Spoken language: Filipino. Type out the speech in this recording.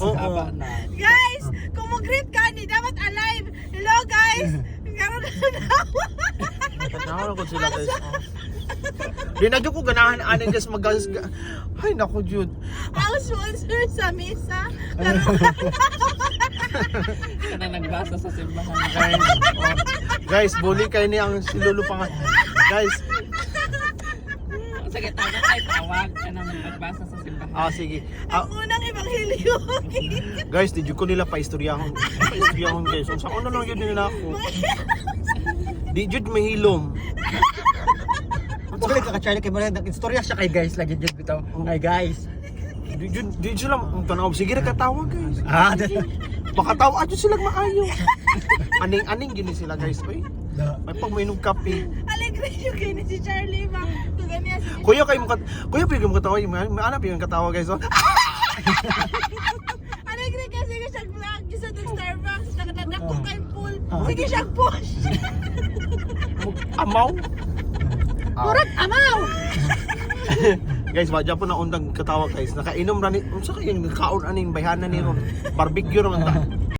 Oo. Guys, kung mag-greet ka, hindi dapat alive. Hello guys. Karoon na Tanaw ko sila guys. Di na ko ganahan ani guys magas. Ay nako jud. ang sponsor sa misa. Kana nagbasa sa simbahan. Guys, bully kayo ni ang silulu pa nga. Guys, Sige, tawag ka nang nagbasa sa simbahan. sige. Ang unang ebanghelyo. Guys, di jud ko nila pa-istoryahon. Pa-istoryahon guys. Unsa ano lang yun nila ako. Di jud mahilom. So kakachari kay mo istorya siya kay guys lagi jud bitaw. Ay guys. Di jud lang ang tanaw. Sige ra katawa guys. Baka Makatawa jud sila maayo. Aning-aning gini sila guys. Oy. May pag mainom kape. Alegre yung kayo ni si Charlie ba? Kung ganyan si Kuya kayo mo katawa. May anak yung katawa guys. Oh. Alegre kasi ka siyang vlog. Isa doon Starbucks. Nakadadak ko kay pool. Sige siyang push. Amaw. Murag amaw. Guys, wadya po na undang katawa guys. Nakainom na ni unsa kay nakaon aning bayhanan ni ron. Barbecue ron ta.